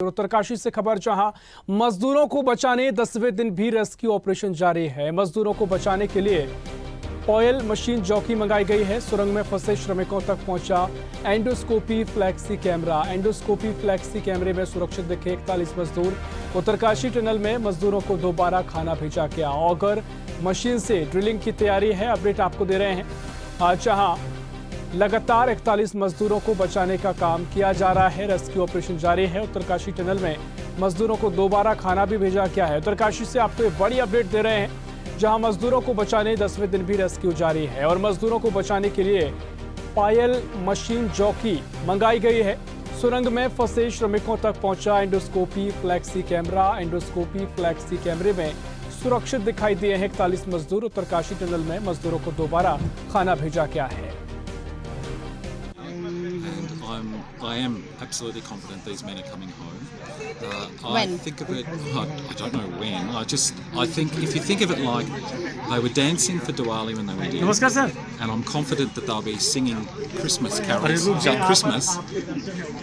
उत्तरकाशी से खबर, जहां मजदूरों को बचाने 10वें दिन भी रेस्क्यू ऑपरेशन जारी है। मजदूरों को बचाने के लिए ऑयल मशीन जॉकी मंगाई गई है। सुरंग में फंसे श्रमिकों तक पहुंचा endoscopy flexi camera. Endoscopy flexi कैमरे में सुरक्षित दिखे 41 मजदूर। उत्तरकाशी टनल में मजदूरों को दोबारा खाना भेजा गया। ऑगर मशीन से ड्रिलिंग की तैयारी है। अपडेट आपको दे रहे हैं। जहां लगातार 41 मजदूरों को बचाने का काम किया जा रहा है। रेस्क्यू ऑपरेशन जारी है। उत्तरकाशी टनल में मजदूरों को दोबारा खाना भी भेजा गया है। उत्तरकाशी से आपको एक बड़ी अपडेट दे रहे हैं, जहां मजदूरों को बचाने 10वें दिन भी रेस्क्यू जारी है और मजदूरों को बचाने के लिए पायल मशीन जॉकी मंगाई गई है। सुरंग में फंसे श्रमिकों तक पहुंचा endoscopy flexi camera. Endoscopy flexi कैमरे में सुरक्षित दिखाई दिए हैं 41 मजदूर। उत्तरकाशी टनल में मजदूरों को दोबारा खाना भेजा गया है। I am absolutely confident these men are coming home. I When? think of it, I don't know when. I think if you think of it like they were dancing for Diwali when they were dancing. नमस्कार sir. And I'm confident that they'll be singing Christmas carols at Christmas.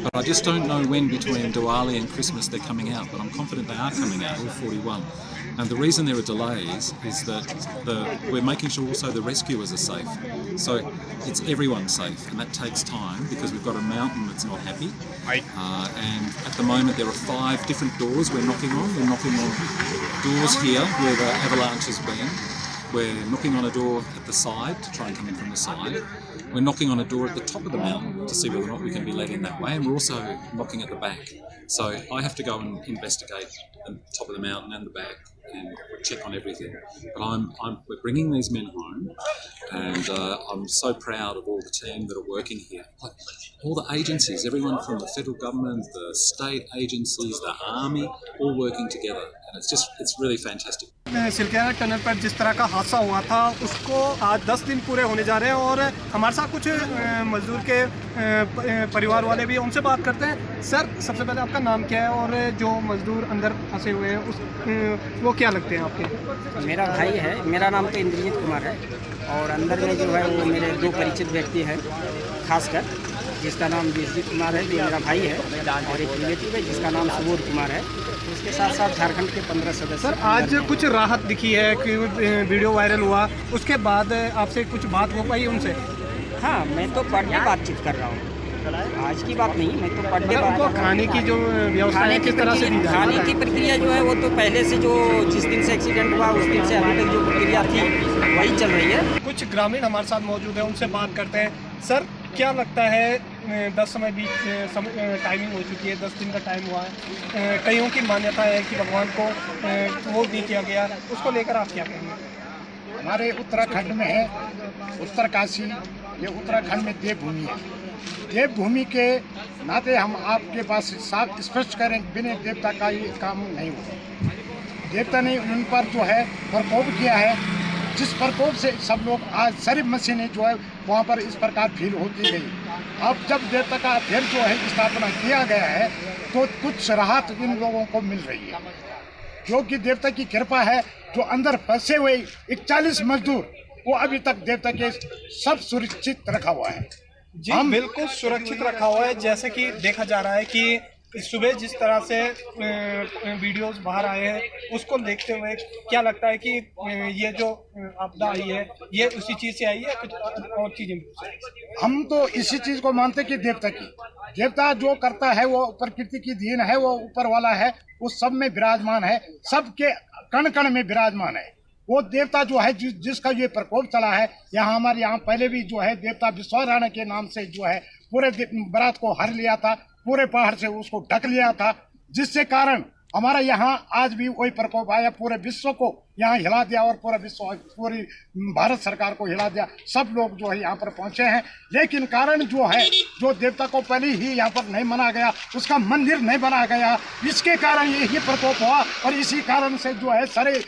But I just don't know when between Diwali and Christmas they're coming out. But I'm confident they are coming out, all 41. And the reason there are delays is that we're making sure also the rescuers are safe. So it's everyone safe, and that takes time because we've got a mountain that's not happy. And at the moment there are 5 different doors we're knocking on. We're knocking on doors here where the avalanche has been. We're knocking on a door at the side to try and come in from the side. We're knocking on a door at the top of the mountain to see whether or not we can be let in that way. And we're also knocking at the back. So I have to go and investigate the top of the mountain and the back and check on everything. But we're bringing these men home, and I'm so proud of all the team that are working here. All the agencies, everyone from the federal government, the state agencies, the army, all working together. And it's really fantastic. Silkyara tunnel पर जिस तरह का हादसा हुआ था उसको आज 10 दिन पूरे होने जा रहे हैं और हमारे साथ कुछ मजदूर के परिवार वाले भी हैं, उनसे बात करते हैं। सर, सबसे पहले आपका नाम क्या है और जो मजदूर अंदर फंसे हुए हैं वो क्या लगते हैं आपके? मेरा भाई है। मेरा नाम तो इंद्रजीत कुमार है और अंदर में जो है वो मेरे 2 परिचित व्यक्ति हैं, खासकर जिसका नाम विजयजीत कुमार है, जो मेरा भाई है, और एक रिलेटिव है जिसका नाम सुबोध कुमार है। उसके साथ साथ झारखंड के 15 सदस्य। सर, आज कुछ राहत दिखी है कि वीडियो वायरल हुआ, उसके बाद आपसे कुछ बात हो पाई उनसे? हाँ, मैं तो पर डे बातचीत कर रहा हूँ, आज की बात नहीं। मैं तो पर डे खाने की जो व्यवस्था है किस तरह से खाने की प्रक्रिया जो है वो तो पहले से जो जिस दिन से एक्सीडेंट हुआ उस दिन से अभी तक जो प्रक्रिया थी वही चल रही है। कुछ ग्रामीण हमारे साथ मौजूद है, उनसे बात करते हैं। सर, क्या लगता है 10 समय भी टाइमिंग हो चुकी है, 10 दिन का टाइम हुआ है, कईयों की मान्यता है कि भगवान को वो नहीं किया गया, उसको लेकर आप क्या कहेंगे? हमारे उत्तराखंड में है उत्तरकाशी, ये उत्तराखंड में देवभूमि है। देवभूमि के नाते हम आपके पास साफ स्पष्ट करें, बिना देवता का ये काम नहीं होगा। देवता ने उन पर जो है प्रकोप किया है, जिस प्रकोप से सब लोग आज शरीफ मशीनें जो है वहाँ पर इस प्रकार फील होती गई। अब जब देवता का फिर जो है स्थापना किया गया है तो कुछ राहत इन लोगों को मिल रही है, जो कि देवता की कृपा है। जो अंदर फंसे हुए 41 मजदूर वो अभी तक देवता के सब सुरक्षित रखा हुआ है। जी, हम बिल्कुल सुरक्षित रखा हुआ है। जैसे कि देखा जा रहा है कि सुबह जिस तरह से वीडियोस बाहर आए हैं उसको देखते हुए क्या लगता है कि ये जो आपदा आई है ये उसी चीज़ से आई है, कुछ और चीज़ें? हम तो इसी चीज़ को मानते कि देवता जो करता है वो प्रकृति की देन है, वो ऊपर वाला है, वो सब में विराजमान है, सबके कण कण में विराजमान है। वो देवता जो है जिसका ये प्रकोप चला है, यहाँ हमारे यहाँ पहले भी जो है देवता विश्वराणा के नाम से जो है पूरे बारात को हर लिया था, पूरे पहाड़ से उसको ढक लिया था, जिससे कारण हमारा यहाँ आज भी वही प्रकोप आया, पूरे विश्व को यहाँ हिला दिया और पूरा विश्व, पूरी भारत सरकार को हिला दिया। सब लोग जो है यहाँ पर पहुँचे हैं, लेकिन कारण जो है जो देवता को पहले ही यहाँ पर नहीं मना गया, उसका मंदिर नहीं बना गया, इसके कारण यही प्रकोप हुआ। और इसी कारण से जो है सारे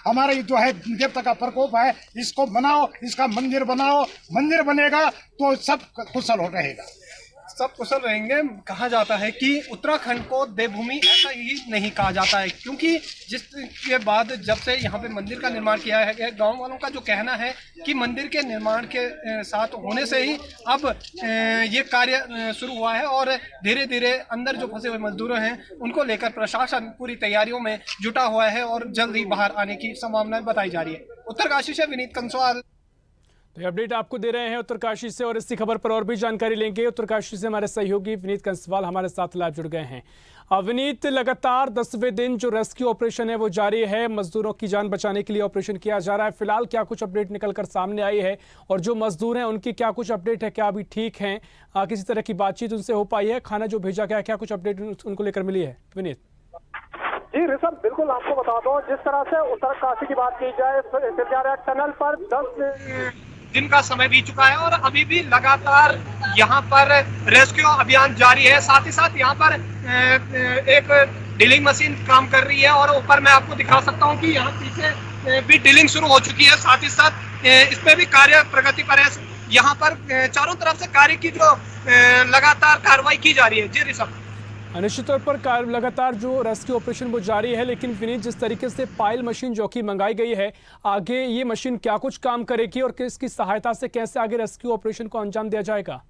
हमारे जो है देवता का प्रकोप है, इसको बनाओ, इसका मंदिर बनाओ, मंदिर बनेगा तो सब कुशल हो रहेगा। सब कुशल रहेंगे। कहा जाता है कि उत्तराखंड को देवभूमि ऐसा ही नहीं कहा जाता है, क्योंकि जिसके बाद जब से यहाँ पे मंदिर का निर्माण किया है, गांव वालों का जो कहना है कि मंदिर के निर्माण के साथ होने से ही अब ये कार्य शुरू हुआ है और धीरे धीरे अंदर जो फंसे हुए मजदूर हैं उनको लेकर प्रशासन पूरी तैयारियों में जुटा हुआ है और जल्द ही बाहर आने की संभावना बताई जा रही है। उत्तरकाशी से विनीत कंसवाल। तो ये अपडेट आपको दे रहे हैं उत्तरकाशी से और इसी खबर पर और भी जानकारी लेंगे। उत्तरकाशी से हमारे सहयोगी विनीत कंसवाल हमारे साथ लाइव जुड़ गए हैं। विनीत, लगातार 10वें दिन जो रेस्क्यू ऑपरेशन है वो जारी है, मजदूरों की जान बचाने के लिए ऑपरेशन किया जा रहा है। फिलहाल क्या कुछ अपडेट निकलकर सामने आई है और जो मजदूर हैं उनकी क्या कुछ अपडेट है, क्या अभी ठीक हैं, किसी तरह की बातचीत उनसे हो पाई है, खाना जो भेजा गया, क्या कुछ अपडेट उनको लेकर मिली है? विनीत जी ऋषभ, बिल्कुल आपको बता दो, जिस तरह से उत्तरकाशी की बात की जाए, सिरजारा टनल पर 10 दिन का समय बीत चुका है और अभी भी लगातार यहाँ पर रेस्क्यू अभियान जारी है। साथ ही साथ यहाँ पर एक ड्रिलिंग मशीन काम कर रही है और ऊपर मैं आपको दिखा सकता हूँ कि यहाँ पीछे भी ड्रिलिंग शुरू हो चुकी है। साथ ही साथ इस पे भी कार्य प्रगति पर है। यहाँ पर चारों तरफ से कार्य की जो लगातार कार्रवाई की जा रही है। जी ऋषभ, निश्चित तौर पर लगातार जो रेस्क्यू ऑपरेशन वो जारी है, लेकिन विनीत, जिस तरीके से पायल मशीन जो कि मंगाई गई है, आगे ये मशीन क्या कुछ काम करेगी और किसकी सहायता से कैसे आगे रेस्क्यू ऑपरेशन को अंजाम दिया जाएगा?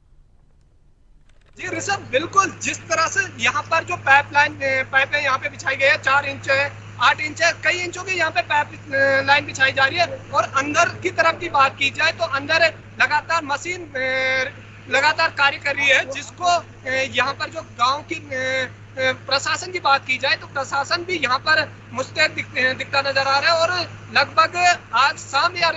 जी ऋषभ, बिल्कुल जिस तरह से यहाँ पर जो पाइपें यहाँ पे बिछाई गई है, 4 इंच है, 8 इंच है, कई इंचों की यहाँ पे पाइप लाइन बिछाई जा रही है। और अंदर की तरफ की बात की जाए तो अंदर लगातार मशीन लगातार कार्य कर रही है, जिसको यहाँ पर जो गांव की प्रशासन की बात की जाए तो प्रशासन भी यहाँ पर मुस्तैद दिखता नजर आ रहा है और लगभग आज शाम या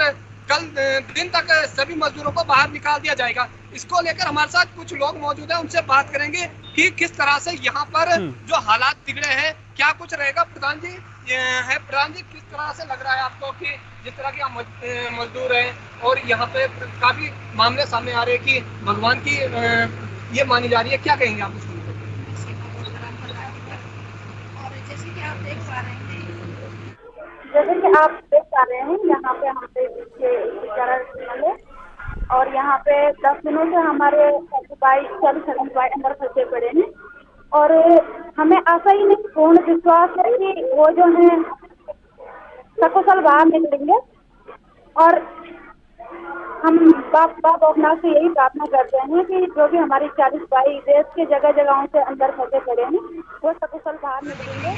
कल दिन तक सभी मजदूरों को बाहर निकाल दिया जाएगा। इसको लेकर हमारे साथ कुछ लोग मौजूद हैं, उनसे बात करेंगे कि किस तरह से यहाँ पर जो हालात बिगड़े हैं, क्या कुछ रहेगा। प्रधान जी, किस तरह से लग रहा है आपको कि जिस तरह के मजदूर हैं और यहाँ पे काफी मामले सामने आ रहे हैं कि भगवान की ये मानी जा रही है, क्या कहेंगे आप इसको? और जैसे कि आप देख पा रहे हैं यहाँ पे हमारे है और यहाँ पे 10 दिनों से हमारे 40 भाई अंदर फंसे पड़े हैं और हमें आशा ही नहीं, पूर्ण विश्वास है कि वो जो है सकुशल बाहर निकलेंगे। और हम बाबा भोलेनाथ से यही प्रार्थना करते हैं कि जो भी हमारी 40 भाई देश के जगह जगहों से अंदर फंसे पड़े हैं वो सकुशल बाहर निकलेंगे।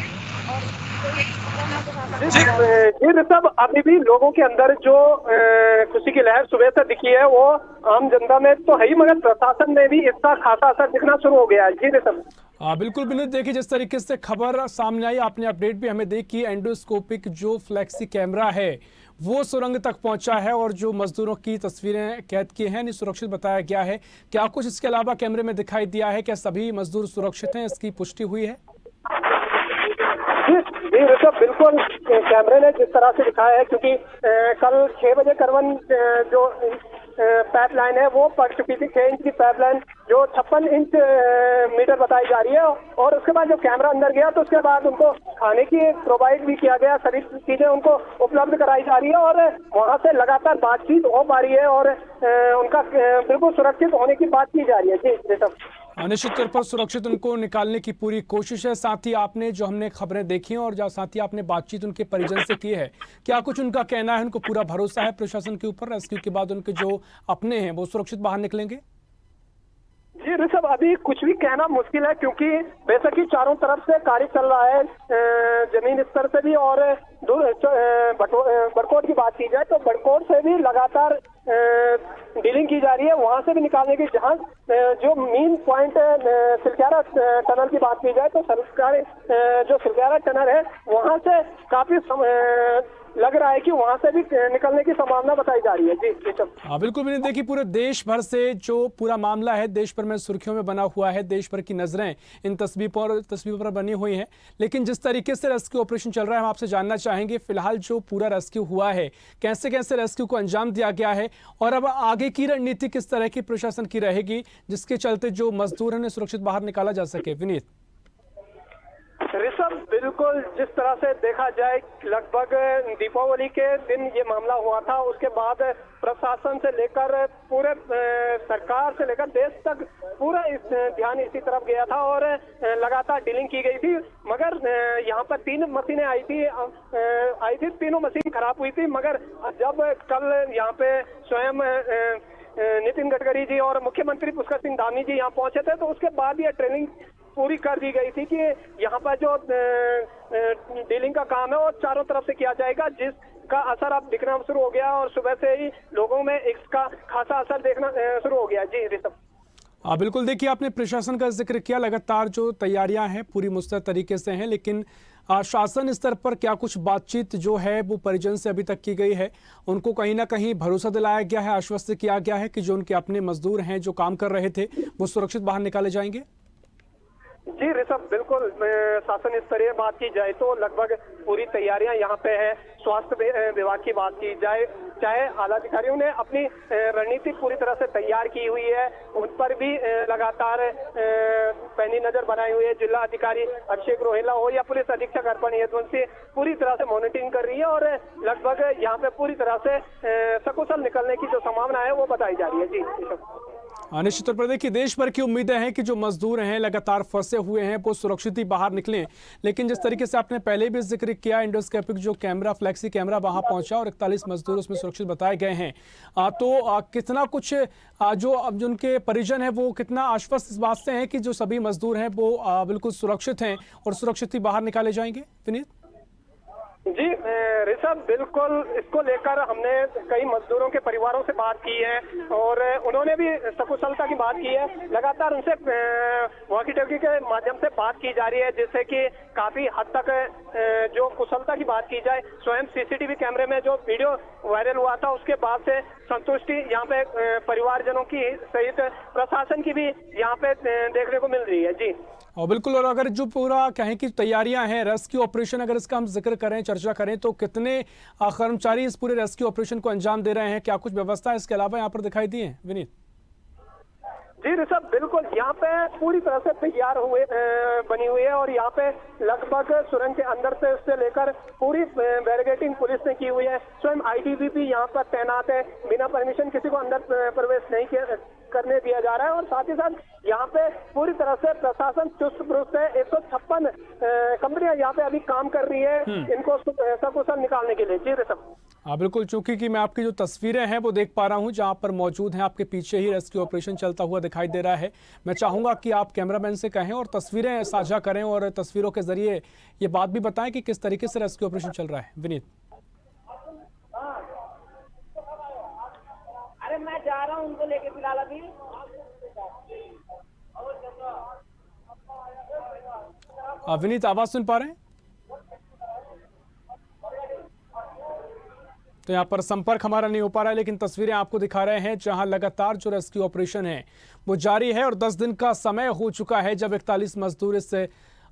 जी ऋषभ, अभी भी लोगों के अंदर जो खुशी की लहर सुबह से दिखी है वो आम जनता में तो है ही, मगर प्रशासन में भी इसका खासा असर दिखना शुरू हो गया है। जी ऋषभ, बिल्कुल विनीत, देखिए जिस तरीके से खबर सामने आई, आपने अपडेट भी हमें देखी, एंडोस्कोपिक जो फ्लैक्सी कैमरा है वो सुरंग तक पहुंचा है और जो मजदूरों की तस्वीरें कैद की हैं सुरक्षित बताया गया है। क्या कुछ इसके अलावा कैमरे में दिखाई दिया है? क्या सभी मजदूर सुरक्षित हैं, इसकी पुष्टि हुई है? जी ऋषभ, बिल्कुल कैमरे ने जिस तरह से दिखाया है, क्योंकि कल 6 बजे करवन जो पाइपलाइन है वो पड़ चुकी थी। 6 इंच की पाइपलाइन जो 56 इंच मीटर बताई जा रही है और उसके बाद जब कैमरा अंदर गया तो उसके बाद उनको खाने की प्रोवाइड भी किया गया, सभी चीजें उनको उपलब्ध कराई जा रही है और वहां से लगातार बातचीत हो पा रही है और उनका बिल्कुल सुरक्षित होने की बात की जा रही है। जी ऋषभ, निश्चित तौर पर सुरक्षित उनको निकालने की पूरी कोशिश है। साथ ही आपने जो हमने खबरें देखी और साथ ही आपने बातचीत उनके परिजन से की है, क्या कुछ उनका कहना है? उनको पूरा भरोसा है प्रशासन के ऊपर, रेस्क्यू के बाद उनके जो अपने हैं वो सुरक्षित बाहर निकलेंगे? जी ऋषभ, अभी कुछ भी कहना मुश्किल है, क्योंकि बेशक ही चारों तरफ से कार्य चल रहा है, जमीन स्तर से भी और बड़कोट की बात की जाए तो बड़कोट से भी लगातार डीलिंग की जा रही है, वहां से भी निकालने की। जहां जो मेन पॉइंट सिलक्यारा टनल की बात की जाए तो सरकारी जो सिलक्यारा टनल है वहां से काफी लग रहा है कि वहां से भी निकलने की संभावना बताई जा रही है। जी बिल्कुल मैंने देखी, पूरे देश भर से जो पूरा मामला है देश भर में सुर्खियों में बना हुआ है, देश भर की नजरें इन तस्वीरों पर बनी हुई हैं। लेकिन जिस तरीके से रेस्क्यू ऑपरेशन चल रहा है हम आपसे जानना चाहेंगे फिलहाल जो पूरा रेस्क्यू हुआ है कैसे कैसे रेस्क्यू को अंजाम दिया गया है और अब आगे की रणनीति किस तरह की प्रशासन की रहेगी जिसके चलते जो मजदूर हैं सुरक्षित बाहर निकाला जा सके। विनीत, ऋषभ, बिल्कुल जिस तरह से देखा जाए लगभग दीपावली के दिन ये मामला हुआ था, उसके बाद प्रशासन से लेकर पूरे सरकार से लेकर देश तक पूरा ध्यान इसी तरफ गया था और लगातार डीलिंग की गई थी। मगर यहाँ पर 3 मशीनें आई थी, तीनों मशीन खराब हुई थी। मगर जब कल यहाँ पे स्वयं नितिन गडकरी जी और मुख्यमंत्री पुष्कर सिंह धामी जी यहाँ पहुंचे थे, तो उसके बाद ये ट्रेनिंग पूरी कर दी गई थी कि यहाँ पर जो डीलिंग का काम है वो चारों तरफ से किया जाएगा, जिसका असर अब दिखना शुरू हो गया और सुबह से ही लोगों में इसका खासा असर देखना शुरू हो गया। जी ऋषभ। बिल्कुल, देखिए आपने प्रशासन का जिक्र किया, लगातार जो तैयारियां हैं पूरी मुस्तैद तरीके से हैं, लेकिन शासन स्तर पर क्या कुछ बातचीत जो है वो परिजन से अभी तक की गई है? उनको कहीं ना कहीं भरोसा दिलाया गया है, आश्वस्त किया गया है कि जो उनके अपने मजदूर हैं जो काम कर रहे थे वो सुरक्षित बाहर निकाले जाएंगे? जी ऋषभ, बिल्कुल शासन स्तरीय बात की जाए तो लगभग पूरी तैयारियां यहाँ पे है। स्वास्थ्य विभाग की बात की जाए, चाहे आला अधिकारियों ने अपनी रणनीति पूरी तरह से तैयार की हुई है, उन पर भी लगातार पैनी नजर बनाई हुई है। जिला अधिकारी अभिषेक रोहेला हो या पुलिस अधीक्षक अर्पण यदुवंशी पूरी तरह से मॉनिटरिंग कर रही है और लगभग यहाँ पे पूरी तरह से सकुशल निकलने की जो संभावना है वो बताई जा रही है। जी निश्चित तौर पर देखिए देश भर की उम्मीदें हैं कि जो मजदूर हैं लगातार फंसे हुए हैं वो सुरक्षित ही बाहर निकलें, लेकिन जिस तरीके से आपने पहले भी जिक्र किया, इंडोस्कोपिक जो कैमरा, फ्लैक्सी कैमरा वहां पहुंचा और 41 मजदूर उसमें सुरक्षित बताए गए हैं, तो कितना कुछ जो अब जो उनके परिजन हैं वो कितना आश्वस्त इस बात से हैं कि जो सभी मजदूर हैं वो बिल्कुल सुरक्षित हैं और सुरक्षित ही बाहर निकाले जाएंगे? विनीत जी ऋषभ, बिल्कुल इसको लेकर हमने कई मजदूरों के परिवारों से बात की है और उन्होंने भी सकुशलता की बात की है। लगातार उनसे वॉकी टॉकी के माध्यम से बात की जा रही है, जिससे कि काफी हद तक जो कुशलता की बात की जाए, स्वयं सीसीटीवी कैमरे में जो वीडियो वायरल हुआ था उसके बाद से संतुष्टि यहाँ पे परिवारजनों की सहित प्रशासन की भी यहाँ पे देखने को मिल रही है। जी और बिल्कुल, और अगर जो पूरा कहें कि तैयारियां हैं रेस्क्यू ऑपरेशन, अगर इसका हम जिक्र करें, चर्चा करें, तो कितने कर्मचारी इस पूरे रेस्क्यू ऑपरेशन को अंजाम दे रहे हैं? क्या कुछ व्यवस्था इसके अलावा यहाँ पर दिखाई दी है? विनीत जी ऋषभ, बिल्कुल यहाँ पे पूरी तरह से तैयार बनी हुई है और यहाँ पे लगभग सुरंग के अंदर से लेकर पूरी बैरिकेडिंग पुलिस ने की हुई है। स्वयं आईटीबीपी यहाँ पर तैनात है, बिना परमिशन किसी को अंदर प्रवेश नहीं करने दिया जा रहा है और साथ ही साथ यहाँ पे पूरी तरह से प्रशासन चुस्त दुरुस्त है। 156 कंपनियां यहाँ पे अभी काम कर रही है इनको सकुशल निकालने के लिए। जी ऋषभ। बिल्कुल, चूंकि कि मैं आपकी जो तस्वीरें हैं वो देख पा रहा हूं जहां पर मौजूद हैं, आपके पीछे ही रेस्क्यू ऑपरेशन चलता हुआ दिखाई दे रहा है। मैं चाहूंगा कि आप कैमरामैन से कहें और तस्वीरें साझा करें और तस्वीरों के जरिए ये बात भी बताएं कि किस तरीके से रेस्क्यू ऑपरेशन चल रहा है। विनीत अरे मैं जा रहा हूँ उनको लेके फिलहाल अभी। विनीत आवाज सुन पा रहे हैं? तो यहाँ पर संपर्क हमारा नहीं हो पा रहा है, लेकिन तस्वीरें आपको दिखा रहे हैं जहां लगातार जो रेस्क्यू ऑपरेशन है वो जारी है और 10 दिन का समय हो चुका है जब 41 मजदूर इस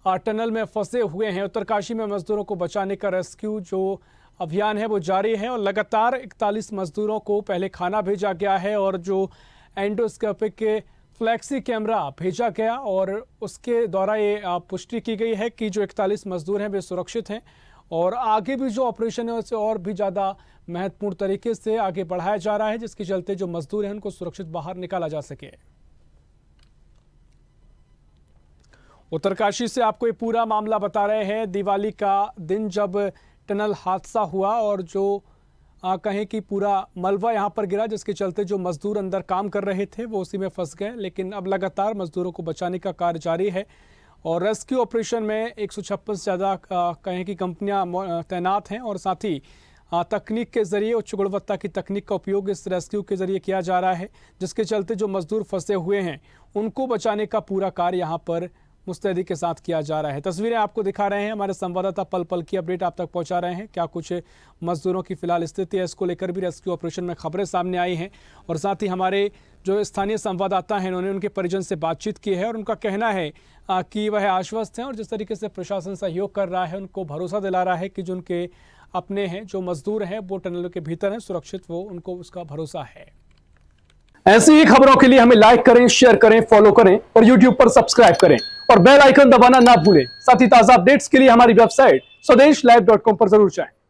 टनल में फंसे हुए हैं। उत्तरकाशी में मजदूरों को बचाने का रेस्क्यू जो अभियान है वो जारी है और लगातार 41 मजदूरों को पहले खाना भेजा गया है और जो एंडोस्कोपिक के फ्लैक्सी कैमरा भेजा गया और उसके द्वारा ये पुष्टि की गई है कि जो 41 मजदूर हैं वे सुरक्षित हैं और आगे भी जो ऑपरेशन है उसे और भी ज़्यादा महत्वपूर्ण तरीके से आगे बढ़ाया जा रहा है, जिसके चलते जो मजदूर हैं उनको सुरक्षित बाहर निकाला जा सके। उत्तरकाशी से आपको ये पूरा मामला बता रहे हैं। दिवाली का दिन जब टनल हादसा हुआ और जो कहें कि पूरा मलबा यहाँ पर गिरा, जिसके चलते जो मजदूर अंदर काम कर रहे थे वो उसी में फंस गए, लेकिन अब लगातार मजदूरों को बचाने का कार्य जारी है और रेस्क्यू ऑपरेशन में 156 से ज़्यादा कहें कि कंपनियां तैनात हैं और साथ ही तकनीक के जरिए, उच्च गुणवत्ता की तकनीक का उपयोग इस रेस्क्यू के जरिए किया जा रहा है, जिसके चलते जो मजदूर फंसे हुए हैं उनको बचाने का पूरा कार्य यहाँ पर मुस्तैदी के साथ किया जा रहा है। तस्वीरें आपको दिखा रहे हैं, हमारे संवाददाता पल पल की अपडेट आप तक पहुंचा रहे हैं। क्या कुछ मजदूरों की फिलहाल स्थिति है, इसको लेकर भी रेस्क्यू ऑपरेशन में खबरें सामने आई हैं और साथ ही हमारे जो स्थानीय संवाददाता हैं उन्होंने उनके परिजन से बातचीत की है और उनका कहना है कि वह आश्वस्त हैं और जिस तरीके से प्रशासन सहयोग कर रहा है, उनको भरोसा दिला रहा है कि जो उनके अपने हैं, जो मजदूर हैं वो टनलों के भीतर हैं सुरक्षित, वो उनको उसका भरोसा है। ऐसी ही खबरों के लिए हमें लाइक करें, शेयर करें, फॉलो करें और YouTube पर सब्सक्राइब करें और बेल आइकन दबाना ना भूलें। साथ ही ताजा अपडेट्स के लिए हमारी वेबसाइट swdeshlive.com पर जरूर जाएं।